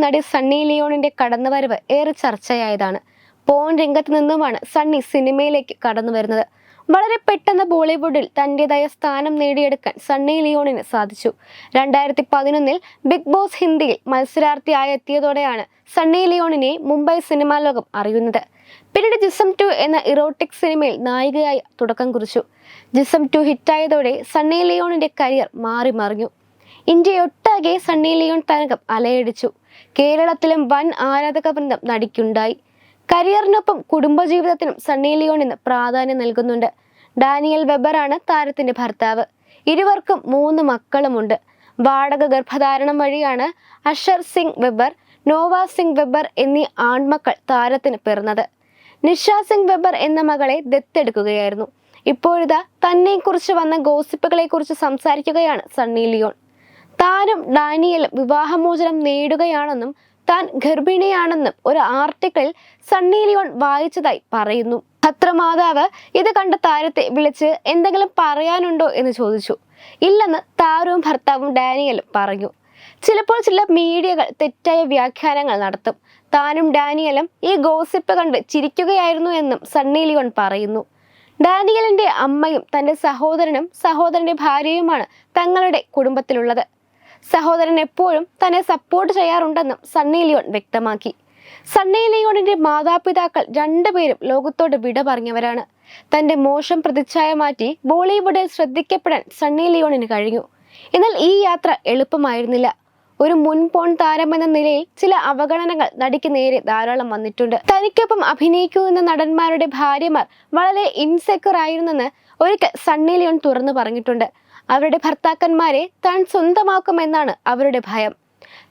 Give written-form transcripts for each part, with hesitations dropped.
നടി സണ്ണി ലിയോണിന്റെ കടന്നുവരവ് ഏറെ ചർച്ചയായതാണ്. പോൺ രംഗത്ത് നിന്നുമാണ് സണ്ണി സിനിമയിലേക്ക് കടന്നു വരുന്നത്. വളരെ പെട്ടെന്ന് ബോളിവുഡിൽ തന്റേതായ സ്ഥാനം നേടിയെടുക്കാൻ സണ്ണി ലിയോണിന് സാധിച്ചു. 2011 ബിഗ് ബോസ് ഹിന്ദിയിൽ മത്സരാർത്ഥിയായി എത്തിയതോടെയാണ് സണ്ണി ലിയോണിനെ മുംബൈ സിനിമാ ലോകം അറിയുന്നത്. പിന്നീട് ജിസം 2 എന്ന ഇറോട്ടിക് സിനിമയിൽ നായികയായി തുടക്കം കുറിച്ചു. ജിസം 2 ഹിറ്റായതോടെ സണ്ണി ലിയോണിന്റെ കരിയർ മാറി മറിഞ്ഞു. ഇന്ത്യയൊട്ടാകെ സണ്ണി ലിയോൺ തരംഗം അലയടിച്ചു. കേരളത്തിലും വൻ ആരാധക വൃന്ദം നടിക്കുണ്ടായി. കരിയറിനൊപ്പം കുടുംബജീവിതത്തിനും സണ്ണി ലിയോൺ ഇന്ന് പ്രാധാന്യം നൽകുന്നുണ്ട്. ഡാനിയൽ വെബറാണ് താരത്തിന്റെ ഭർത്താവ്. ഇരുവർക്കും 3 മക്കളുമുണ്ട്. വാടക ഗർഭധാരണം വഴിയാണ് Asher Singh Weber, Noah Singh Weber എന്നീ ആൺമക്കൾ താരത്തിന് പിറന്നത്. നിഷ സിംഗ് വെബർ എന്ന മകളെ ദത്തെടുക്കുകയായിരുന്നു. ഇപ്പോഴിതാ തന്നെക്കുറിച്ച് വന്ന ഗോസിപ്പുകളെ കുറിച്ച് സംസാരിക്കുകയാണ് സണ്ണി ലിയോൺ. താനും ഡാനിയലും വിവാഹമോചനം നേടുകയാണെന്നും താൻ ഗർഭിണിയാണെന്നും ഒരു ആർട്ടിക്കിളിൽ സണ്ണി ലിയോൺ വായിച്ചതായി പറയുന്നു. പത്രമാതാവ് ഇത് കണ്ട താരത്തെ വിളിച്ച് എന്തെങ്കിലും പറയാനുണ്ടോ എന്ന് ചോദിച്ചു. ഇല്ലെന്ന് താരവും ഭർത്താവും ഡാനിയലും പറഞ്ഞു. ചിലപ്പോൾ ചില മീഡിയകൾ തെറ്റായ വ്യാഖ്യാനങ്ങൾ നടത്തും. താനും ഡാനിയലും ഈ ഗോസിപ്പ് കണ്ട് ചിരിക്കുകയായിരുന്നു എന്നും സണ്ണി ലിയോൺ പറയുന്നു. ഡാനിയലിന്റെ അമ്മയും തന്റെ സഹോദരനും സഹോദരന്റെ ഭാര്യയുമാണ് തങ്ങളുടെ കുടുംബത്തിലുള്ളത്. സഹോദരൻ എപ്പോഴും തന്നെ സപ്പോർട്ട് ചെയ്യാറുണ്ടെന്നും സണ്ണി ലിയോൺ വ്യക്തമാക്കി. സണ്ണി ലിയോണിന്റെ മാതാപിതാക്കൾ 2 പേരും ലോകത്തോട് വിട പറഞ്ഞവരാണ്. തന്റെ മോശം പ്രതിച്ഛായ മാറ്റി ബോളിവുഡിൽ ശ്രദ്ധിക്കപ്പെടാൻ സണ്ണി ലിയോണിന് കഴിഞ്ഞു. എന്നാൽ ഈ യാത്ര എളുപ്പമായിരുന്നില്ല. ഒരു മുൻ പോൺ താരമെന്ന നിലയിൽ ചില അവഗണനകൾ നടിക്ക് നേരെ ധാരാളം വന്നിട്ടുണ്ട്. തനിക്കൊപ്പം അഭിനയിക്കുന്ന നടന്മാരുടെ ഭാര്യമാർ വളരെ ഇൻസെക്യൂർ ആയിരുന്നെന്ന് ഒരിക്കൽ സണ്ണി ലിയോൺ തുറന്നു പറഞ്ഞിട്ടുണ്ട്. അവരുടെ ഭർത്താക്കന്മാരെ താൻ സ്വന്തമാക്കുമെന്നാണ് അവരുടെ ഭയം.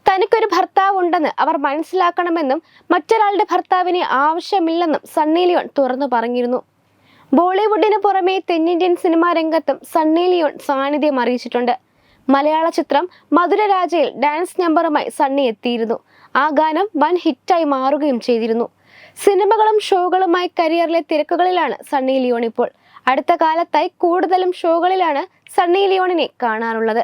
തനിക്കൊരു ഭർത്താവ് ഉണ്ടെന്ന് അവർ മനസ്സിലാക്കണമെന്നും മറ്റൊരാളുടെ ഭർത്താവിനെ ആവശ്യമില്ലെന്നും സണ്ണി ലിയോൺ തുറന്നു പറഞ്ഞിരുന്നു. ബോളിവുഡിന് പുറമെ തെന്നിന്ത്യൻ സിനിമാ രംഗത്തും സണ്ണി ലിയോൺ സാന്നിധ്യം അറിയിച്ചിട്ടുണ്ട്. മലയാള ചിത്രം മധുരരാജയിൽ ഡാൻസ് നമ്പറുമായി സണ്ണി എത്തിയിരുന്നു. ആ ഗാനം വൻ ഹിറ്റായി മാറുകയും ചെയ്തിരുന്നു. സിനിമകളും ഷോകളുമായി കരിയറിലെ തിരക്കുകളിലാണ് സണ്ണി ലിയോൺ ഇപ്പോൾ. അടുത്ത കാലത്തായി കൂടുതലും ഷോകളിലാണ് സണ്ണി ലിയോണിനെ കാണാറുള്ളത്.